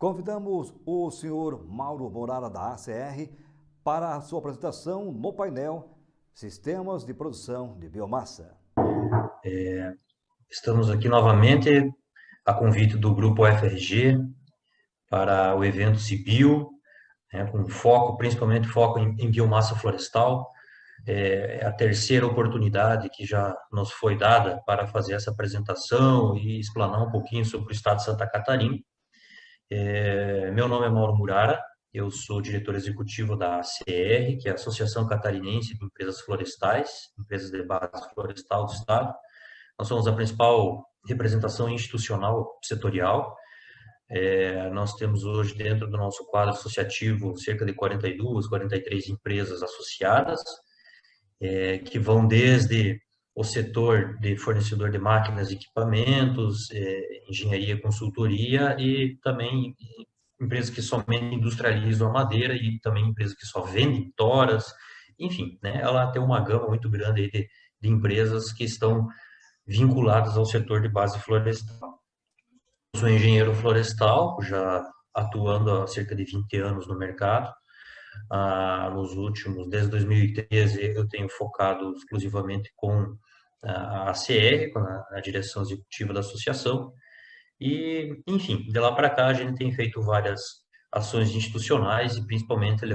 Convidamos o senhor Mauro Morara da ACR para a sua apresentação no painel Sistemas de Produção de Biomassa. Estamos aqui novamente a convite do Grupo FRG para o evento Cibio, com foco, principalmente foco em biomassa florestal. É a terceira oportunidade que já nos foi dada para fazer essa apresentação e explanar um pouquinho sobre o estado de Santa Catarina. Meu nome é Mauro Murara, eu sou diretor executivo da ACR, que é a Associação Catarinense de Empresas Florestais, empresas de base florestal do estado. Nós somos a principal representação institucional setorial. Nós temos hoje, dentro do nosso quadro associativo, cerca de 42, 43 empresas associadas, que vão desde o setor de fornecedor de máquinas e equipamentos, engenharia e consultoria, e também empresas que somente industrializam a madeira e também empresas que só vendem toras. Enfim, né, ela tem uma gama muito grande aí de empresas que estão vinculadas ao setor de base florestal. Eu sou engenheiro florestal, já atuando há cerca de 20 anos no mercado. Desde 2013, eu tenho focado exclusivamente com a ACR, com a direção executiva da associação. E, enfim, de lá para cá, a gente tem feito várias ações institucionais e, principalmente,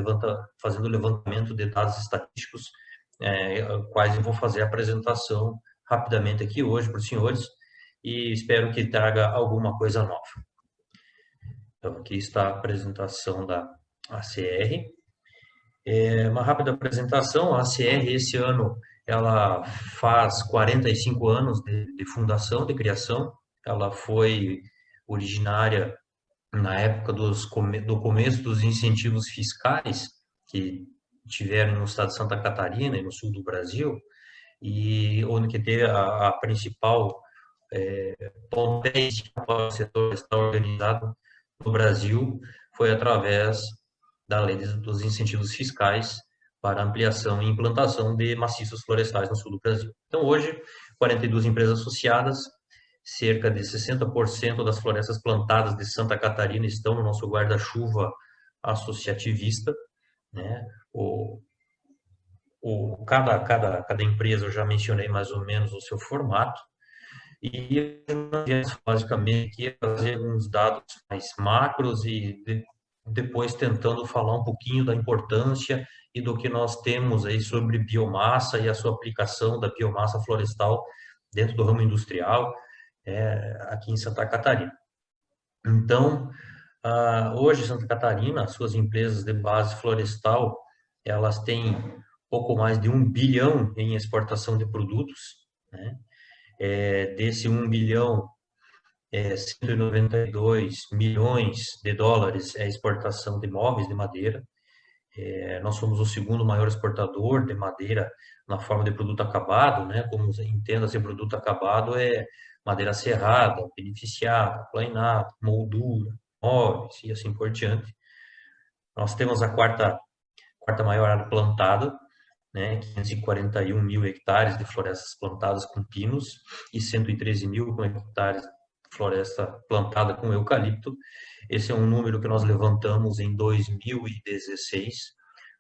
fazendo levantamento de dados estatísticos, quais eu vou fazer a apresentação rapidamente aqui hoje para os senhores, e espero que traga alguma coisa nova. Então, aqui está a apresentação da ACR. Uma rápida apresentação: a ACR, esse ano, ela faz 45 anos de fundação, de criação. Ela foi originária na época do começo dos incentivos fiscais que tiveram no estado de Santa Catarina e no sul do Brasil, e onde que teve a principal potência para o setor está organizado no Brasil foi através da lei dos incentivos fiscais para ampliação e implantação de maciços florestais no sul do Brasil. Então, hoje, 42 empresas associadas, cerca de 60% das florestas plantadas de Santa Catarina estão no nosso guarda-chuva associativista, né? Cada empresa, eu já mencionei mais ou menos o seu formato, e basicamente aqui trazer alguns dados mais macros e depois tentando falar um pouquinho da importância e do que nós temos aí sobre biomassa e a sua aplicação da biomassa florestal dentro do ramo industrial, aqui em Santa Catarina. Então, hoje Santa Catarina, as suas empresas de base florestal, elas têm pouco mais de 1 bilhão em exportação de produtos, né? Desse 1 bilhão, 192 milhões de dólares é exportação de móveis de madeira. Nós somos o segundo maior exportador de madeira na forma de produto acabado, né? Como entenda-se produto acabado, madeira serrada, beneficiada, plainada, moldura, móveis e assim por diante. Nós temos a quarta maior área plantada, né, 541 mil hectares de florestas plantadas com pinos e 113 mil hectares de floresta plantada com eucalipto. Esse é um número que nós levantamos em 2016.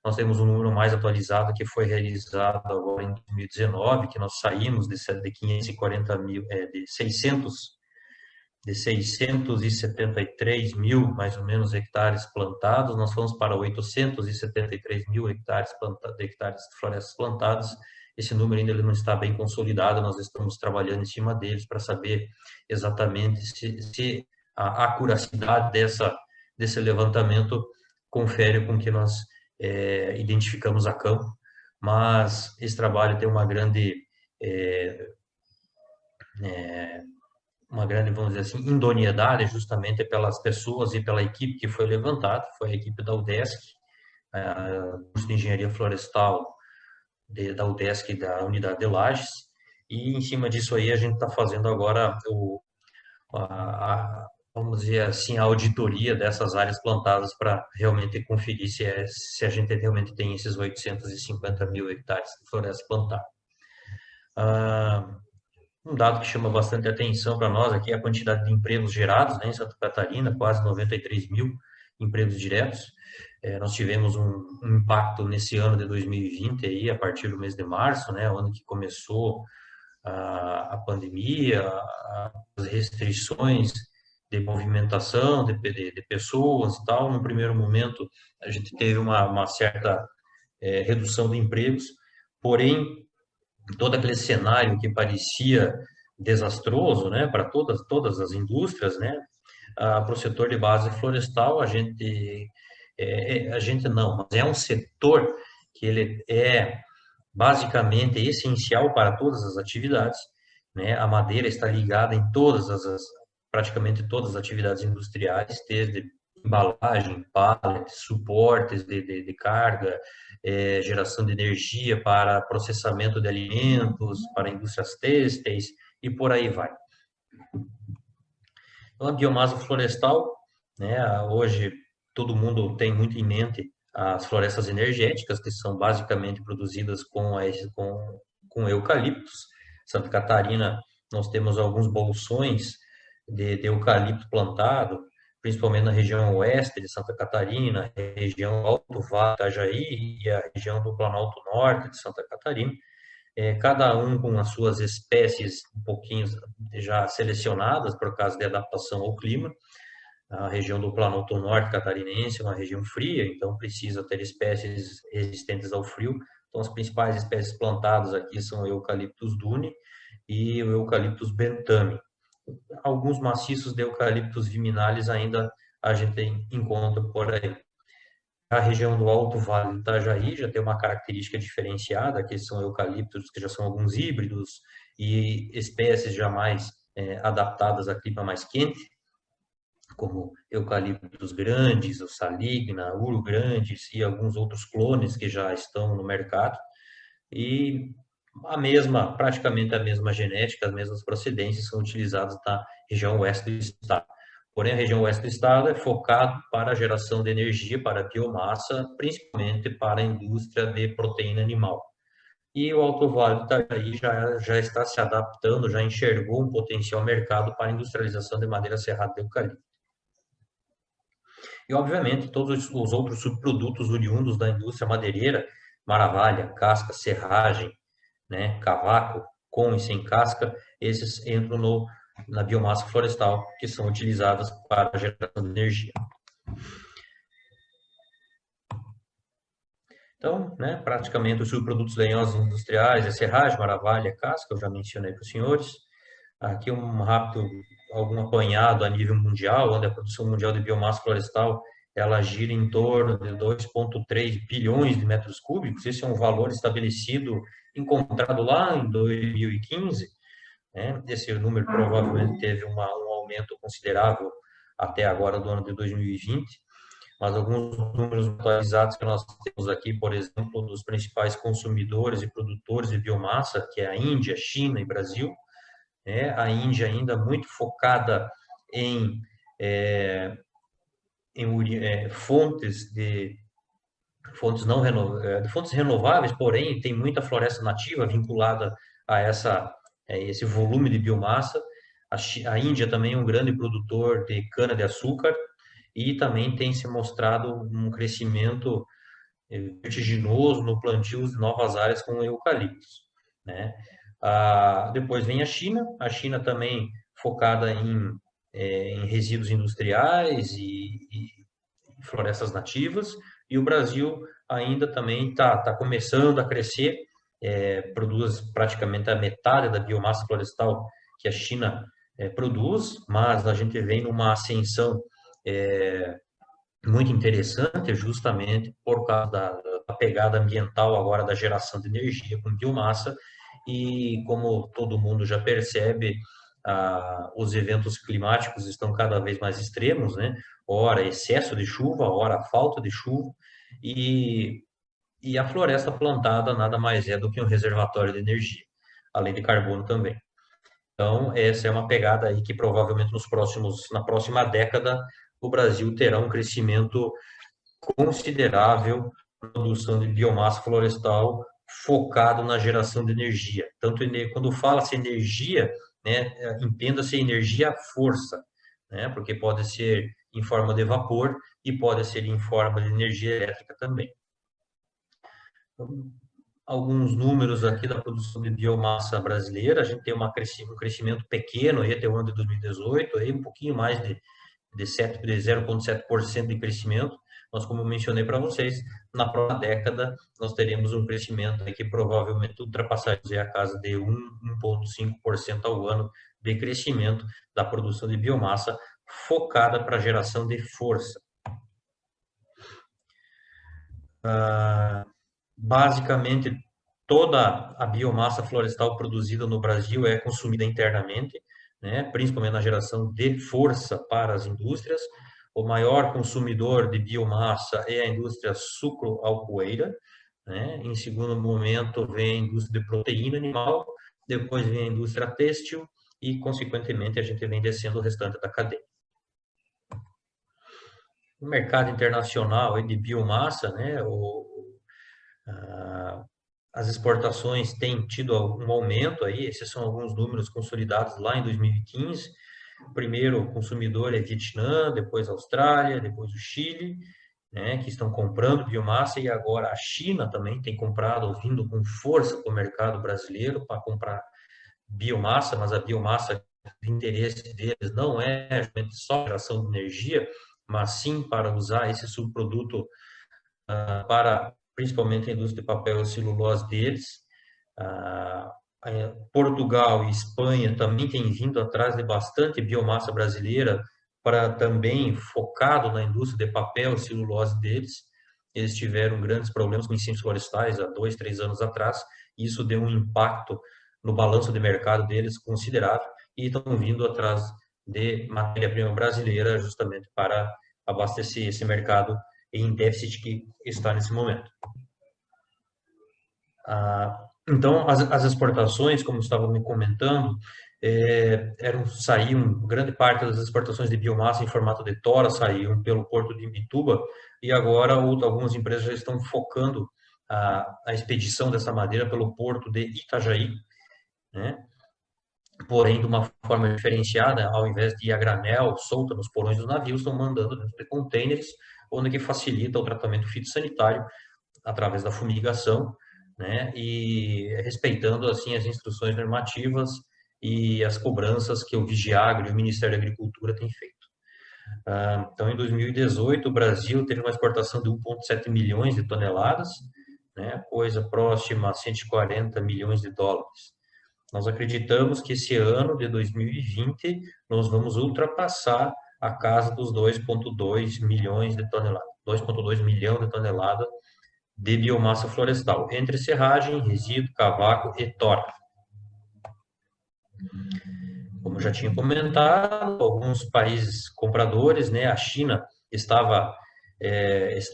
Nós temos um número mais atualizado que foi realizado agora em 2019, que nós saímos de 540 mil, de 673 mil, mais ou menos, hectares plantados, nós fomos para 873 mil hectares de florestas plantadas. Esse número ainda ele não está bem consolidado, nós estamos trabalhando em cima deles para saber exatamente se a acuracidade desse levantamento confere com que nós identificamos a campo, mas esse trabalho tem uma grande, vamos dizer assim, idoneidade, justamente pelas pessoas e pela equipe que foi levantada. Foi a equipe da UDESC, curso de Engenharia Florestal da UDESC, da Unidade de Lages, e em cima disso aí a gente está fazendo agora vamos dizer assim, a auditoria dessas áreas plantadas para realmente conferir se a gente realmente tem esses 850 mil hectares de floresta plantada. Um dado que chama bastante atenção para nós aqui é a quantidade de empregos gerados, né, em Santa Catarina, quase 93 mil empregos diretos. Nós tivemos um impacto nesse ano de 2020, aí, a partir do mês de março, né, o ano que começou a pandemia, as restrições de movimentação de pessoas e tal. No primeiro momento, a gente teve uma certa redução de empregos, porém, todo aquele cenário que parecia desastroso, né, para todas as indústrias, né, para o setor de base florestal, a gente não, mas é um setor que ele é basicamente essencial para todas as atividades, né? A madeira está ligada em praticamente todas as atividades industriais, desde embalagem, pallet, suportes de carga, geração de energia para processamento de alimentos, para indústrias têxteis e por aí vai. Então, a biomassa florestal, né, hoje todo mundo tem muito em mente as florestas energéticas, que são basicamente produzidas com eucaliptos. Santa Catarina, nós temos alguns bolsões de eucalipto plantado, principalmente na região oeste de Santa Catarina, região Alto Vale, Itajaí e a região do Planalto Norte de Santa Catarina. Cada um com as suas espécies um pouquinho já selecionadas por causa de adaptação ao clima. A região do Planalto Norte catarinense é uma região fria, então precisa ter espécies resistentes ao frio. Então, as principais espécies plantadas aqui são o Eucalyptus dune e o Eucalyptus bentame. Alguns maciços de Eucalyptus viminalis ainda a gente encontra por aí. A região do Alto Vale do Itajaí já tem uma característica diferenciada, que são eucaliptos, que já são alguns híbridos e espécies já mais adaptadas a clima mais quente, como eucaliptos grandes, o saligna, uro grandes e alguns outros clones que já estão no mercado. E praticamente a mesma genética, as mesmas procedências são utilizadas na região oeste do estado. Porém, a região oeste do estado é focada para a geração de energia para a biomassa, principalmente para a indústria de proteína animal. E o Alto Vale do Itajaí já está se adaptando, já enxergou um potencial mercado para a industrialização de madeira serrada de eucalipto. E, obviamente, todos os outros subprodutos oriundos da indústria madeireira, maravalha, casca, serragem, né, cavaco, com e sem casca, esses entram na biomassa florestal, que são utilizadas para a geração de energia. Então, né, praticamente os subprodutos lenhosos industriais é serragem, maravalha, casca, eu já mencionei para os senhores. Aqui algum apanhado a nível mundial, onde a produção mundial de biomassa florestal ela gira em torno de 2,3 bilhões de metros cúbicos. Esse é um valor estabelecido, encontrado lá em 2015. Né? Esse número provavelmente teve um aumento considerável até agora do ano de 2020, mas alguns números atualizados que nós temos aqui, por exemplo, dos principais consumidores e produtores de biomassa, que é a Índia, China e Brasil. A Índia ainda muito focada em fontes renováveis, porém tem muita floresta nativa vinculada a esse volume de biomassa. A Índia também é um grande produtor de cana-de-açúcar e também tem se mostrado um crescimento vertiginoso no plantio de novas áreas com eucaliptos, né? Depois vem a China também focada em resíduos industriais e florestas nativas, e o Brasil ainda também está começando a crescer, produz praticamente a metade da biomassa florestal que a China produz, mas a gente vem numa ascensão muito interessante, justamente por causa da pegada ambiental agora da geração de energia com biomassa, e como todo mundo já percebe, os eventos climáticos estão cada vez mais extremos, né? Ora excesso de chuva, ora falta de chuva, e a floresta plantada nada mais é do que um reservatório de energia, além de carbono também. Então, essa é uma pegada aí que provavelmente na próxima década o Brasil terá um crescimento considerável na produção de biomassa florestal, focado na geração de energia. Tanto quando fala-se energia, né, entenda-se energia força, né, porque pode ser em forma de vapor e pode ser em forma de energia elétrica também. Então, alguns números aqui da produção de biomassa brasileira, a gente tem um crescimento pequeno aí até o ano de 2018, aí um pouquinho mais de 0,7% de crescimento, mas como eu mencionei para vocês, na próxima década nós teremos um crescimento aí que provavelmente ultrapassaria a casa de 1,5% ao ano de crescimento da produção de biomassa focada para a geração de força. Basicamente, toda a biomassa florestal produzida no Brasil é consumida internamente, né, principalmente na geração de força para as indústrias. O maior consumidor de biomassa é a indústria sucroalcooeira, né? Em segundo momento vem a indústria de proteína animal, depois vem a indústria têxtil e, consequentemente, a gente vem descendo o restante da cadeia. O mercado internacional de biomassa, né, as exportações têm tido um aumento aí, esses são alguns números consolidados lá em 2015. O primeiro consumidor é Vietnã, depois a Austrália, depois o Chile, né, que estão comprando biomassa, e agora a China também tem comprado, vindo com força para o mercado brasileiro para comprar biomassa, mas a biomassa, o interesse deles não é só geração de energia, mas sim para usar esse subproduto para principalmente a indústria de papel e celulose deles. Portugal e Espanha também têm vindo atrás de bastante biomassa brasileira para também focado na indústria de papel e celulose deles. Eles tiveram grandes problemas com incêndios florestais há 2, 3 anos atrás, e isso deu um impacto no balanço de mercado deles considerável, e estão vindo atrás de matéria-prima brasileira justamente para abastecer esse mercado em déficit que está nesse momento. Então, as exportações, como estava me comentando, saíam, grande parte das exportações de biomassa em formato de tora saíam pelo porto de Imbituba, e agora algumas empresas já estão focando a expedição dessa madeira pelo porto de Itajaí, né? Porém, de uma forma diferenciada, ao invés de ir a granel, solta nos porões dos navios, estão mandando dentro de containers, onde que facilita o tratamento fitossanitário através da fumigação, né, e respeitando assim as instruções normativas e as cobranças que o Vigiagro e o Ministério da Agricultura têm feito. Então, em 2018, o Brasil teve uma exportação de 1,7 milhões de toneladas, né, coisa próxima a 140 milhões de dólares. Nós acreditamos que esse ano de 2020 nós vamos ultrapassar a casa dos 2,2 milhões de toneladas, 2,2 milhão de toneladas de biomassa florestal, entre serragem, resíduo, cavaco e tora. Como eu já tinha comentado, alguns países compradores, né, a China está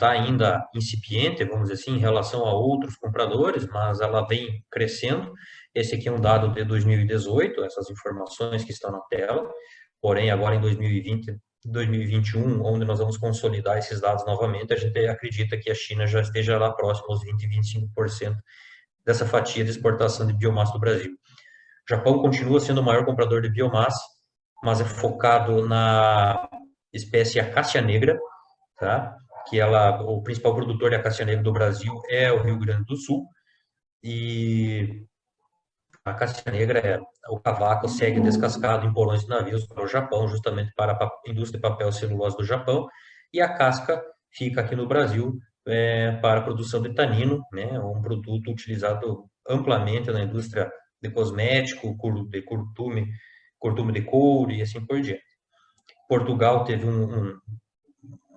ainda incipiente, vamos dizer assim, em relação a outros compradores, mas ela vem crescendo. Esse aqui é um dado de 2018, essas informações que estão na tela, porém agora em 2020, 2021, onde nós vamos consolidar esses dados novamente, a gente acredita que a China já esteja lá próximo aos 20, 25% dessa fatia de exportação de biomassa do Brasil. O Japão continua sendo o maior comprador de biomassa, mas é focado na espécie acácia negra, tá? Que o principal produtor de acácia negra do Brasil é o Rio Grande do Sul, e a acácia negra, o cavaco segue descascado em porões de navios para o Japão, justamente para a indústria de papel e celulose do Japão, e a casca fica aqui no Brasil para a produção de tanino, né, um produto utilizado amplamente na indústria de cosmético, de curtume de couro e assim por diante. Portugal teve um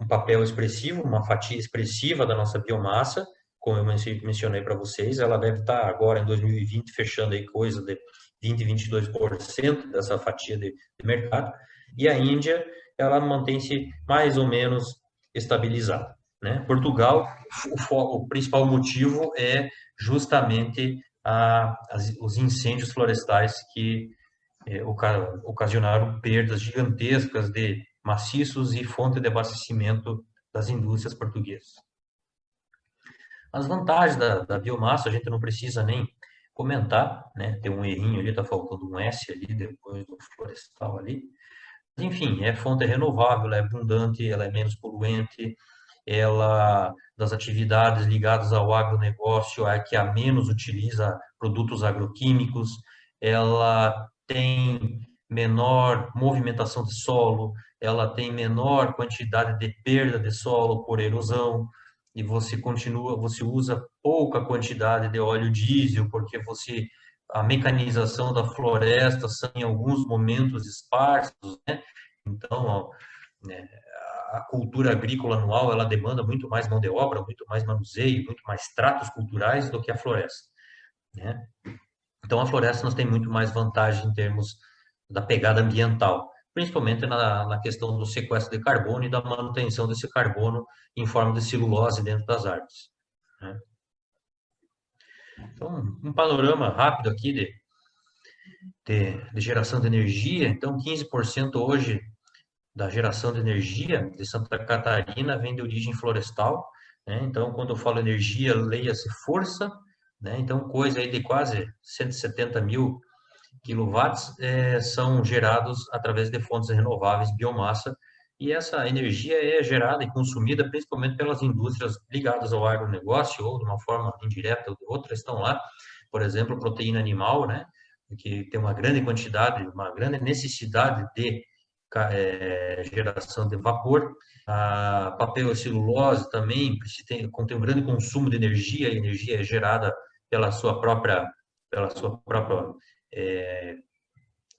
papel expressivo, uma fatia expressiva da nossa biomassa, como eu mencionei para vocês, ela deve estar agora em 2020 fechando aí coisa de 20, 22% dessa fatia de mercado, e a Índia, ela mantém-se mais ou menos estabilizada, né? Portugal, o principal motivo é justamente os incêndios florestais que ocasionaram perdas gigantescas de maciços e fonte de abastecimento das indústrias portuguesas. As vantagens da biomassa a gente não precisa nem comentar, né? Tem um errinho ali, está faltando um S ali depois do florestal ali. Enfim, é fonte renovável, ela é abundante, ela é menos poluente, ela, das atividades ligadas ao agronegócio, é a que a menos utiliza produtos agroquímicos, ela tem menor movimentação de solo, ela tem menor quantidade de perda de solo por erosão, e você usa pouca quantidade de óleo diesel, porque a mecanização da floresta são em alguns momentos esparsos, né? Então, ó, né, a cultura agrícola anual ela demanda muito mais mão de obra, muito mais manuseio, muito mais tratos culturais do que a floresta, né? Então a floresta nos tem muito mais vantagem em termos da pegada ambiental, principalmente na questão do sequestro de carbono e da manutenção desse carbono em forma de celulose dentro das árvores, né? Então, um panorama rápido aqui de geração de energia. Então, 15% hoje da geração de energia de Santa Catarina vem de origem florestal, né? Então, quando eu falo energia, leia-se força, né? Então, coisa aí de quase 170 mil quilowatts são gerados através de fontes renováveis, biomassa, e essa energia é gerada e consumida principalmente pelas indústrias ligadas ao agronegócio, ou de uma forma indireta ou de outra, estão lá, por exemplo, proteína animal, né? Que tem uma grande quantidade, uma grande necessidade de geração de vapor. A papel e celulose também contém um grande consumo de energia, e a energia é gerada pela sua própria é,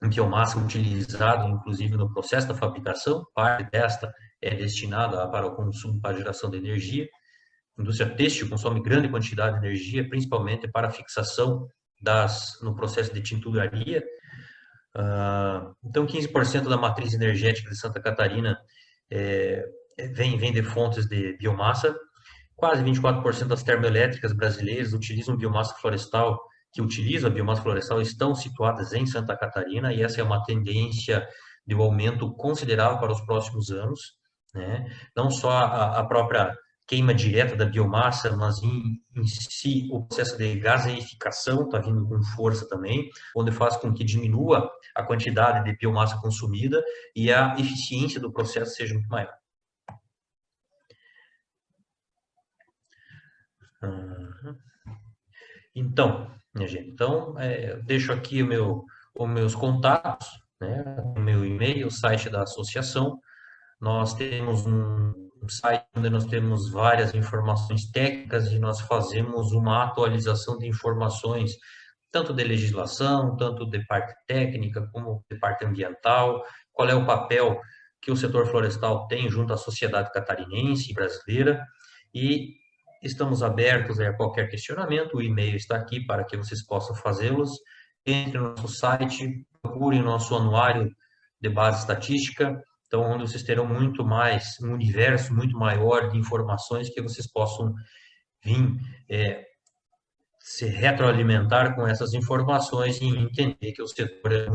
biomassa utilizada, inclusive, no processo da fabricação. Parte desta é destinada para o consumo, para a geração de energia. A indústria têxtil consome grande quantidade de energia, principalmente para a fixação no processo de tinturaria. Então, 15% da matriz energética de Santa Catarina vem de fontes de biomassa. Quase 24% das termoelétricas brasileiras utilizam biomassa florestal, estão situadas em Santa Catarina, e essa é uma tendência de um aumento considerável para os próximos anos, né? Não só a própria queima direta da biomassa, mas em si o processo de gaseificação está vindo com força também, onde faz com que diminua a quantidade de biomassa consumida e a eficiência do processo seja muito maior. Então, minha gente, deixo aqui os meus contatos, né, o meu e-mail, o site da associação. Nós temos um site onde nós temos várias informações técnicas e nós fazemos uma atualização de informações, tanto de legislação, tanto de parte técnica, como de parte ambiental, qual é o papel que o setor florestal tem junto à sociedade catarinense e brasileira, e estamos abertos a qualquer questionamento. O e-mail está aqui para que vocês possam fazê-los. Entre no nosso site, procurem nosso anuário de base estatística, então, onde vocês terão muito mais, um universo muito maior de informações que vocês possam vir se retroalimentar com essas informações e entender que o setor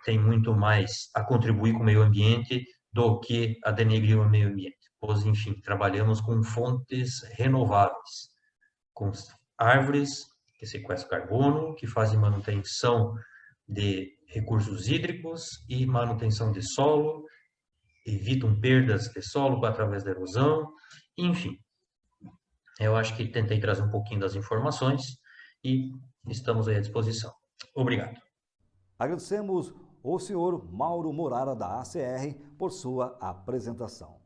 tem muito mais a contribuir com o meio ambiente do que a denegrir o meio ambiente. Pois, enfim, trabalhamos com fontes renováveis, com árvores que sequestram carbono, que fazem manutenção de recursos hídricos e manutenção de solo, evitam perdas de solo através da erosão, enfim. Eu acho que tentei trazer um pouquinho das informações e estamos aí à disposição. Obrigado. Agradecemos o senhor Mauro Morara, da ACR, por sua apresentação.